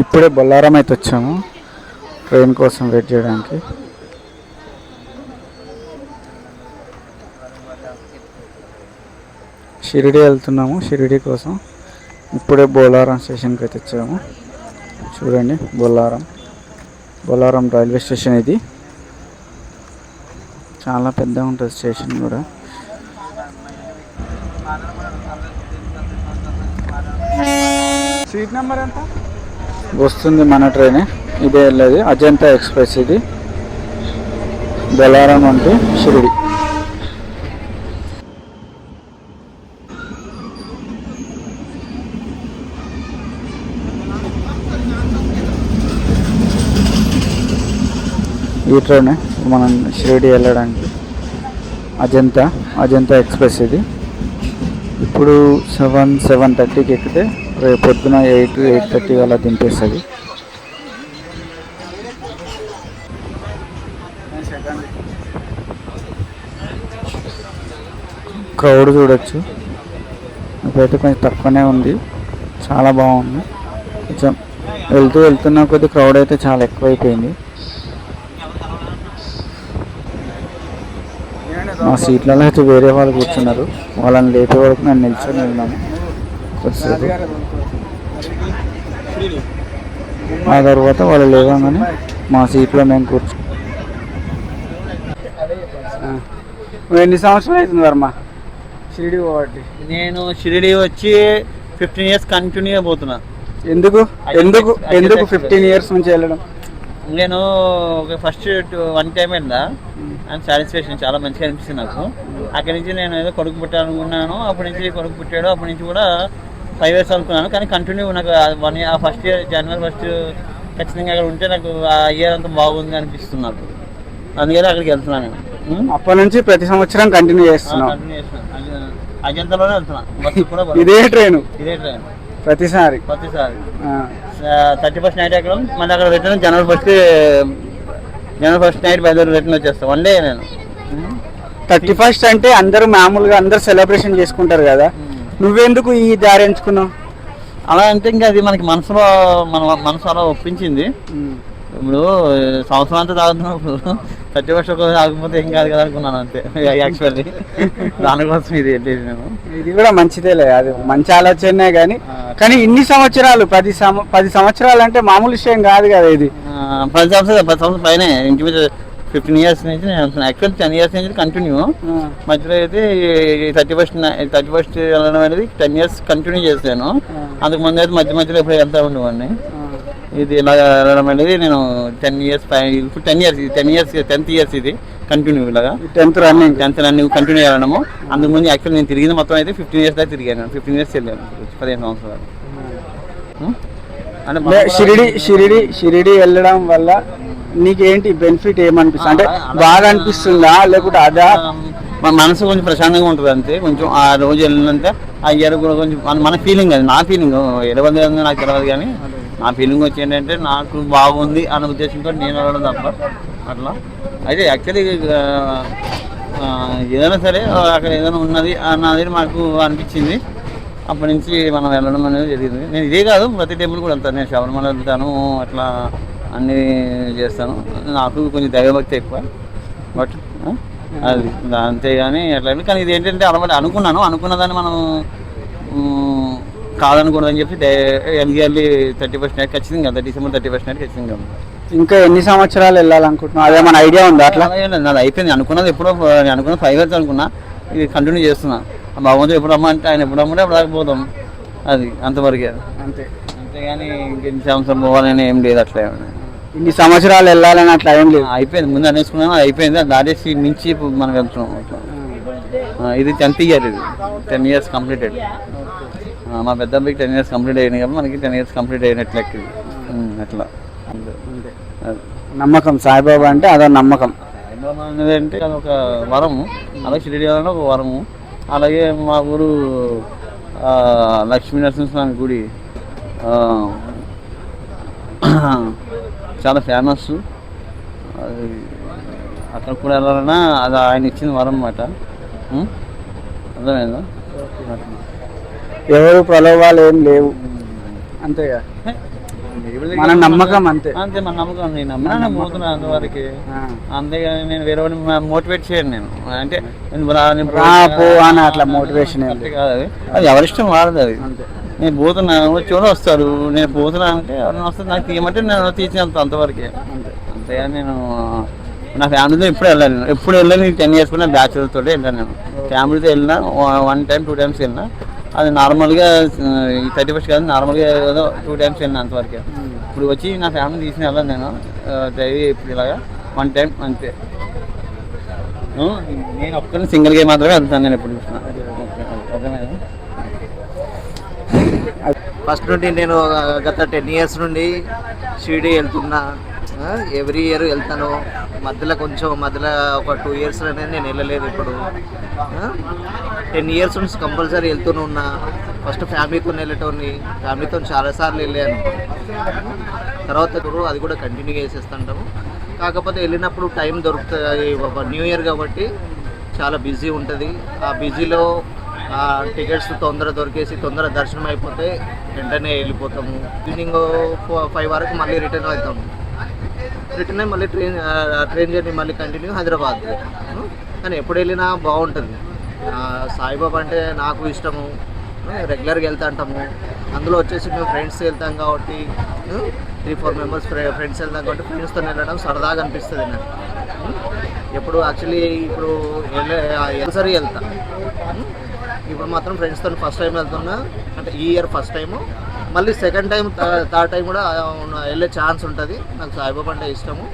ఇప్పుడే బొల్లారం అయితే వచ్చాము ట్రైన్ కోసం వెయిట్ చేయడానికి. షిరిడి వెళ్తున్నాము, షిరిడి కోసం ఇప్పుడే బొల్లారం స్టేషన్కి అయితే వచ్చాము. చూడండి బొల్లారం రైల్వే స్టేషన్ ఇది. చాలా పెద్దగా ఉంటుంది స్టేషన్ కూడా. సీట్ నెంబర్ ఎంత వస్తుంది? మన ట్రైన్ ఇదే వెళ్ళేది, అజంతా ఎక్స్ప్రెస్. ఇది బొల్లారం నుండి షిరిడి. ఈ ట్రైన్ మనం షిరిడి వెళ్ళడానికి అజంతా ఎక్స్ప్రెస్ ఇది. ఇప్పుడు 7:30కి ఎక్కితే రేపు పొద్దున 8:30 అలా దింపేస్తుంది. క్రౌడ్ చూడొచ్చు, ఇప్పుడైతే కొంచెం తక్కువనే ఉంది, చాలా బాగుంది. కొంచెం వెళ్తున్న కొద్ది క్రౌడ్ అయితే చాలా ఎక్కువైపోయింది. మా సీట్లలో అయితే వేరే వాళ్ళు కూర్చున్నారు, వాళ్ళని లేపే వరకు నేను నిల్చొని ఉన్నాను కొద్దిసేపు. ఆ తర్వాత వాళ్ళు లేవగానే మా సీట్లో మేము కూర్చో. ఎన్ని సంవత్సరాలు అవుతుంది వర్మ షిరిడి పోవట్టి? నేను షిరిడి వచ్చి 15 years కంటిన్యూగా పోతున్నా. ఎందుకు 15 years నుంచి వెళ్ళడం? నేను ఫస్ట్ 1 time వెళ్ళా అండ్ సాటిస్ఫాక్షన్ చాలా మంచిగా అనిపిస్తుంది నాకు. అక్కడి నుంచి నేను ఏదో కొడుకు పుట్టాలనుకున్నాను, అప్పటి నుంచి కొడుకు పుట్టాడు, అప్పటి నుంచి కూడా 5 years అనుకున్నాను. కానీ కంటిన్యూ నాకు ఫస్ట్ ఇయర్ January 1st ఖచ్చితంగా అక్కడ ఉంటే నాకు ఆ ఇయర్ అంతా బాగుంది అనిపిస్తుంది నాకు. అందుకని అక్కడికి వెళ్తున్నాను నేను. అప్పటి నుంచి ప్రతి సంవత్సరం కంటిన్యూ చేస్తున్నాను. అజంతాలోనే వెళ్తున్నా. ఇదే ట్రైన్ ప్రతిసారి 31st నైట్ ఎక్కడ మళ్ళీ అక్కడ రిటర్న్ January 1st నైట్ బయలుదేరి రిటర్న్ వచ్చేస్తాను. 1 day నేను. 31st అంటే అందరూ మామూలుగా అందరు సెలబ్రేషన్ చేసుకుంటారు కదా, నువ్వెందుకు ఈ దారి ఎంచుకున్నావు? అలా అంటే ఇంకా అది మనకి మన మనసు అలా ఒప్పించింది. ఇప్పుడు సంవత్సరం అంతా తాగుతున్నప్పుడు 31st తాగకపోతే ఏం కాదు కదా అనుకున్నాను అంతే. యాక్చువల్లీ దానికోసం ఇది వెళ్ళేది నేను. ఇది కూడా మంచిదేలే, అది మంచి ఆలోచనే. కానీ ఇన్ని సంవత్సరాలు 10 సంవత్సరాలు అంటే మామూలు విషయం కాదు కదా ఇది. 10 సంవత్సరాలు పైన ఇంచుమించు 15 years నుంచి నేను వెళ్తున్నాను. యాక్చువల్లీ 10 years నుంచి కంటిన్యూ. మధ్యలో అయితే 31st వెళ్ళడం అనేది 10 years కంటిన్యూ చేశాను. అందుకు ముందు అయితే మధ్యలో ఎప్పుడు వెళ్తా ఉండేవాడిని. ఇది ఇలా వెళ్ళడం అనేది నేను 10 years ఇప్పుడు 10 years 10th year ఇది కంటిన్యూ. ఇలాగా 10th రన్నింగ్ కంటిన్యూ వెళ్ళడము. అందుకు ముందు యాక్చువల్ నేను తిరిగింది మొత్తం అయితే 15 years దాకా తిరిగాను. 15 years వెళ్ళాను, 15 సంవత్సరాలు. అంటే షిరిడి వెళ్ళడం వల్ల నీకేంటి బెనిఫిట్ ఏమనిపిస్తుంది? అంటే బాగా అనిపిస్తుందా లేకపోతే అదా? మన మనసు కొంచెం ప్రశాంతంగా ఉంటుంది అంతే. కొంచెం ఆ రోజు వెళ్ళినంటే ఆ ఇయర్ కూడా కొంచెం మన ఫీలింగ్, అది నా ఫీలింగ్. ఎడబంది నాకు తెలియదు కానీ నా ఫీలింగ్ వచ్చి ఏంటంటే నాకు బాగుంది అన్న ఉద్దేశంతో నేను వెళ్ళడం తప్ప అట్లా. అయితే యాక్చువల్లీ ఏదైనా సరే అక్కడ ఏదైనా ఉన్నది అన్నది మాకు అనిపించింది. అప్పటి నుంచి మనం వెళ్ళడం అనేది జరిగింది. నేను ఇదే కాదు ప్రతి టెంపుల్ కూడా వెళ్తాను. నేను శబరిమల వెళ్తాను, అట్లా అన్నీ చేస్తాను. నాకు కొంచెం దైవభక్తి ఎక్కువ, బట్ అది అంతేగాని అట్లా. కానీ ఇది ఏంటంటే అలవాటు అనుకున్న దాన్ని మనం కాదనకూడదని చెప్పి ఎల్లి 31st నైట్ ఖచ్చితంగా, December 31st నైట్ ఖచ్చితంగా. ఇంకా ఎన్ని సంవత్సరాలు వెళ్ళాలనుకుంటున్నావు? అదేమన్నా ఐడియా ఉందా? అట్లా నాది అయిపోయింది. అనుకున్నది ఎప్పుడో, నేను అనుకున్న 5 years అనుకున్నా. ఇది కంటిన్యూ చేస్తున్నా. భగవంతుడు ఎప్పుడు రమ్మంటే ఆయన ఎప్పుడు రమ్మంటే అప్పుడు రాకపోతాం. అది అంతవరకే, అంతేగాని ఇంకెన్ని సంవత్సరం పోవాలని ఏం లేదు. అట్లా ఇన్ని సంవత్సరాలు వెళ్ళాలని అట్లా ఏం లేదు. అయిపోయింది, ముందు అనేసుకున్నాను, అయిపోయింది. దాటేసి మించి మనం వెళ్తున్నాం అట్లా. ఇది 10th year, ఇది 10 years కంప్లీటెడ్. మా పెద్ద అబ్బాయికి 10 years కంప్లీట్ అయ్యింది కాబట్టి మనకి 10 years కంప్లీట్ అయినట్లు ఇది అట్లా. నమ్మకం సాయిబాబా అంటే అదో నమ్మకం. సాయిబాబా అనేది అంటే అదొక వరము, అలాగే షిరిడి అనేది ఒక వరము. అలాగే మా ఊరు లక్ష్మీ నరసింహస్వామి గుడి చాలా ఫేమస్. అక్కడ కూడా వెళ్ళాలన్నా అది ఆయన ఇచ్చిన వరం అన్నమాట. అర్థమైందా? ఎవరు ప్రలోభాలు ఏం లేవు అంతేగా. మన నమ్మకం అంతే. అంతే మన నమ్మకం. నేను నమ్మినా నేను పోతున్నా అంతవరకు. అంతేగాని నేను వేరే వాడిని మోటివేట్ చేయను. నేను అంటే పో అని అట్లా మోటివేషన్ కాదు అది, అది ఎవరిష్టం వాడదు అది. నేను పోతున్నాను చూడ వస్తారు, నేను పోతున్నా అంటే ఎవరైనా వస్తారు నాకు తీయమంటే నేను తీసి వెళ్తాను అంతవరకే. అంతేగాని నేను నా ఫ్యామిలీతో ఎప్పుడు వెళ్ళాను. నేను ఎప్పుడు వెళ్ళాను 10 years కూడా బ్యాచులర్ తోటే వెళ్ళాను. నేను ఫ్యామిలీతో వెళ్ళినా 1 time 2 times వెళ్ళినా. అది నార్మల్గా ఈ 31st కాదు, నార్మల్గా ఏదో 2 times వెళ్ళినా అంతవరకే. ఇప్పుడు వచ్చి నా ఫ్యామిలీ తీసుకుని వెళ్ళాను నేను డైలీ. ఇప్పుడు ఇలాగా 1 time అంతే. నేను ఒక్కరిని సింగిల్గా మాత్రమే వెళ్తాను నేను ఎప్పుడు చూసిన. అర్థమైందా? ఫస్ట్ నుండి నేను గత 10 years నుండి షిరిడి వెళ్తున్నా. ఎవ్రీ ఇయర్ వెళ్తాను. మధ్యలో ఒక 2 years అనేది నేను వెళ్ళలేదు. ఇప్పుడు 10 years నుంచి కంపల్సరీ వెళ్తూనే ఉన్నా. ఫస్ట్ ఫ్యామిలీతో వెళ్ళేటోని, ఫ్యామిలీతో చాలాసార్లు వెళ్ళాను. తర్వాత అది కూడా కంటిన్యూ చేసేస్తుంటాము. కాకపోతే వెళ్ళినప్పుడు టైం దొరుకుతుంది. న్యూ ఇయర్ కాబట్టి చాలా బిజీ ఉంటుంది. ఆ బిజీలో టికెట్స్ తొందర దొరికేసి తొందర దర్శనం అయిపోతే వెంటనే వెళ్ళిపోతాము. ఈవినింగ్ 5 వరకు మళ్ళీ రిటర్న్ అవుతాము. రిటర్న్ అయ్యి మళ్ళీ ట్రైన్ జర్నీ మళ్ళీ కంటిన్యూ హైదరాబాద్. కానీ ఎప్పుడు వెళ్ళినా బాగుంటుంది. సాయిబాబా అంటే నాకు ఇష్టము, రెగ్యులర్గా వెళ్తా అంటాము. అందులో వచ్చేసి మేము ఫ్రెండ్స్ వెళ్తాం కాబట్టి 3-4 members ఫ్రెండ్స్ వెళ్తాం కాబట్టి ఫ్రెండ్స్తో వెళ్ళడం సరదాగా అనిపిస్తుంది నాకు. ఎప్పుడు యాక్చువల్లీ ఇప్పుడు ఒకసారి వెళ్తా. ఇప్పుడు మాత్రం ఫ్రెండ్స్తో ఫస్ట్ టైం వెళ్తున్నా. అంటే ఈ ఇయర్ ఫస్ట్ టైము. మళ్ళీ సెకండ్ టైం థర్డ్ టైం కూడా వెళ్ళే ఛాన్స్ ఉంటుంది. నాకు సాయిబాబా అంటే ఇష్టము.